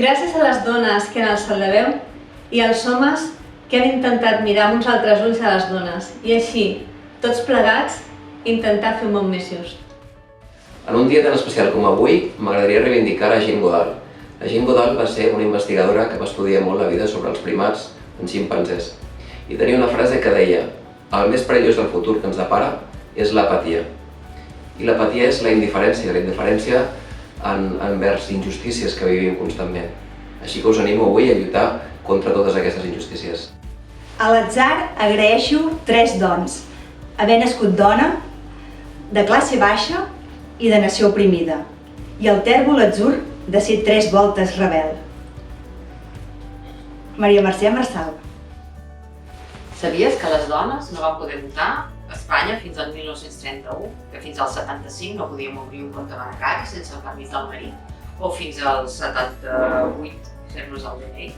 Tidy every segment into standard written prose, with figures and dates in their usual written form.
Gràcies a les dones que han alçat la veu i als homes que han intentat mirar amb uns altres ulls a les dones i així, tots plegats, intentar fer un món més just. En un dia tan especial com avui, m'agradaria reivindicar a Jane Goodall. La Jane Goodall va ser una investigadora que va estudiar molt la vida sobre els primats en ximpanzés i tenia una frase que deia: el més perillós del futur que ens depara és l'apatia. I l'apatia és la indiferència envers injustícies que vivim constantment. Així que us animo avui a lluitar contra totes aquestes injustícies. A l'atzar agraeixo 3 dons: haver nascut dona, de classe baixa i de nació oprimida, i el tèrbol atzur de ser 3 voltes rebel. Maria Mercè Marçal. Sabies que les dones no van poder votar a Espanya fins al 1931, que fins al 75 no podíem obrir un compte bancari sense el permís del marit, o fins al 78 fer-nos el DNI?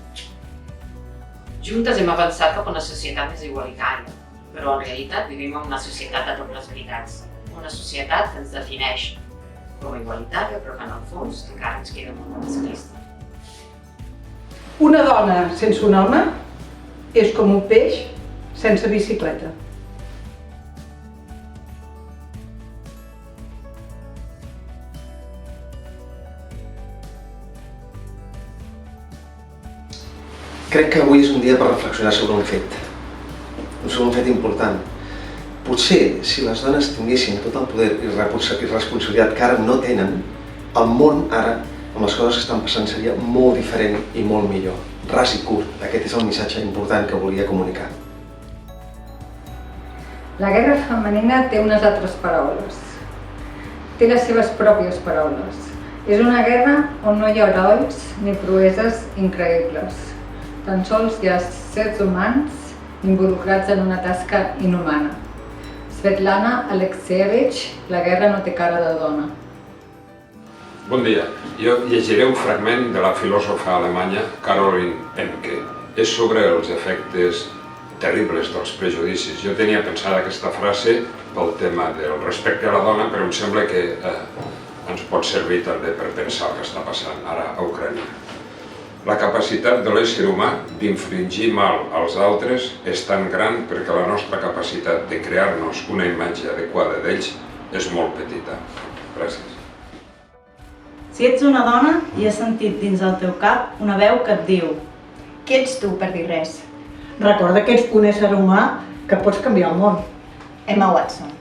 Juntes hem avançat cap a una societat més igualitària, però en realitat vivim en una societat de dobles veritats, una societat que ens defineix com a igualitària, però que en el fons encara ens queda molt masclista. Una dona sense un home és com un peix sense bicicleta. Crec que avui és un dia per reflexionar sobre un fet important. Potser, si les dones tinguessin tot el poder i responsabilitat que ara no tenen, el món ara, amb les coses que estan passant, seria molt diferent i molt millor. Ras i curt, aquest és el missatge important que volia comunicar. La guerra femenina té unes altres paraules. Té les seves pròpies paraules. És una guerra on no hi ha herois ni proeses increïbles. Tan sols hi ha sers humans involucrats en una tasca inhumana. Svetlana Alexievich, la guerra no té cara de dona. Bon dia. Jo llegiré un fragment de la filòsofa alemanya Caroline Emke. És sobre els efectes terribles dels prejudicis. Jo tenia pensada aquesta frase pel tema del respecte a la dona, però em sembla que ens pot servir també per pensar el que està passant ara a Ucrània. La capacitat de l'ésser humà d'infligir mal als altres és tan gran perquè la nostra capacitat de crear-nos una imatge adequada d'ells és molt petita. Gràcies. Si ets una dona i has sentit dins del teu cap una veu que et diu: qui ets tu per dir res? Recorda que ets un ésser humà que pots canviar el món. Emma Watson.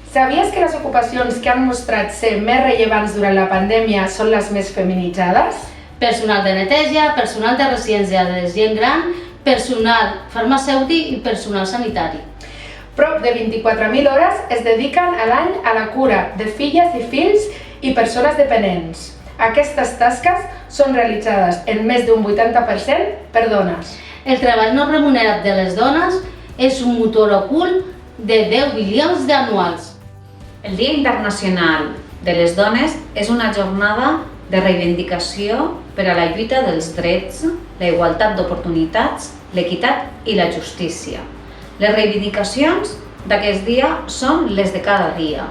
Sabies que les ocupacions que han mostrat ser més rellevants durant la pandèmia són les més feminitzades? Personal de neteja, personal de residència de gent gran, personal farmacèutic i personal sanitari. Prop de 24.000 hores es dediquen a l'any a la cura de filles i fills i persones dependents. Aquestes tasques són realitzades en més d'un 80% per dones. El treball no remunerat de les dones és un motor ocult de 10 bilions d'anuals. El Dia Internacional de les Dones és una jornada de reivindicació per a la lluita dels drets, la igualtat d'oportunitats, l'equitat i la justícia. Les reivindicacions d'aquest dia són les de cada dia.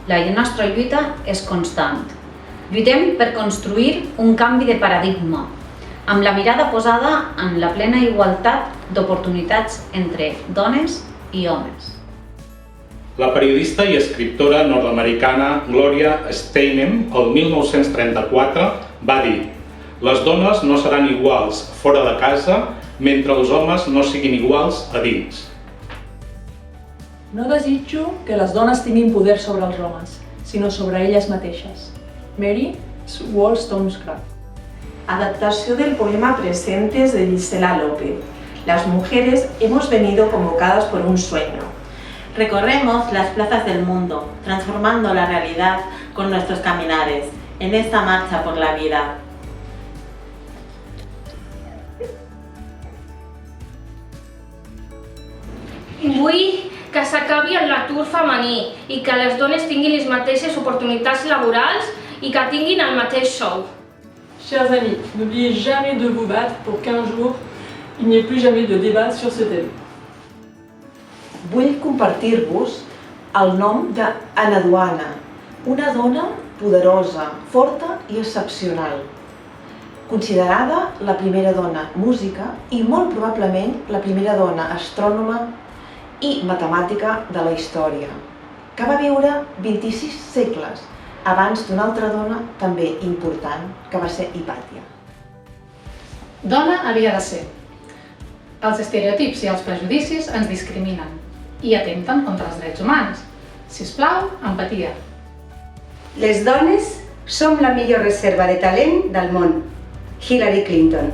La nostra lluita és constant. Lluitem per construir un canvi de paradigma, amb la mirada posada en la plena igualtat d'oportunitats entre dones i homes. La periodista i escriptora nord-americana Gloria Steinem, el 1934, va dir: les dones no seran iguals fora de casa mentre els homes no siguin iguals a dins. No desitjo que les dones tinguin poder sobre els homes, sinó sobre elles mateixes. Mary Wollstonecraft. Adaptación del poema Presentes de Gisela López. Las mujeres hemos venido convocadas por un sueño. Recorremos las plazas del mundo, transformando la realidad con nuestros caminares, en esta marcha por la vida. Vull que s'acabi l'atur femení i que les dones tinguin les mateixes oportunitats laborals i que tinguin el mateix sou. Chers amis, n'oubliez jamais de vous battre pour qu'un jour, Il n'y a plus jamais de débat sur ce thème. Vull compartir-vos el nom d'Anna Duana, una dona poderosa, forta i excepcional. Considerada la primera dona música i molt probablement la primera dona astrònoma i matemàtica de la història, que va viure 26 segles abans d'una altra dona també important, que va ser Hipàtia. Dona havia de ser. Els estereotips i els prejudicis ens discriminen i atempten contra els drets humans. Sisplau, empatia. Les dones som la millor reserva de talent del món. Hillary Clinton.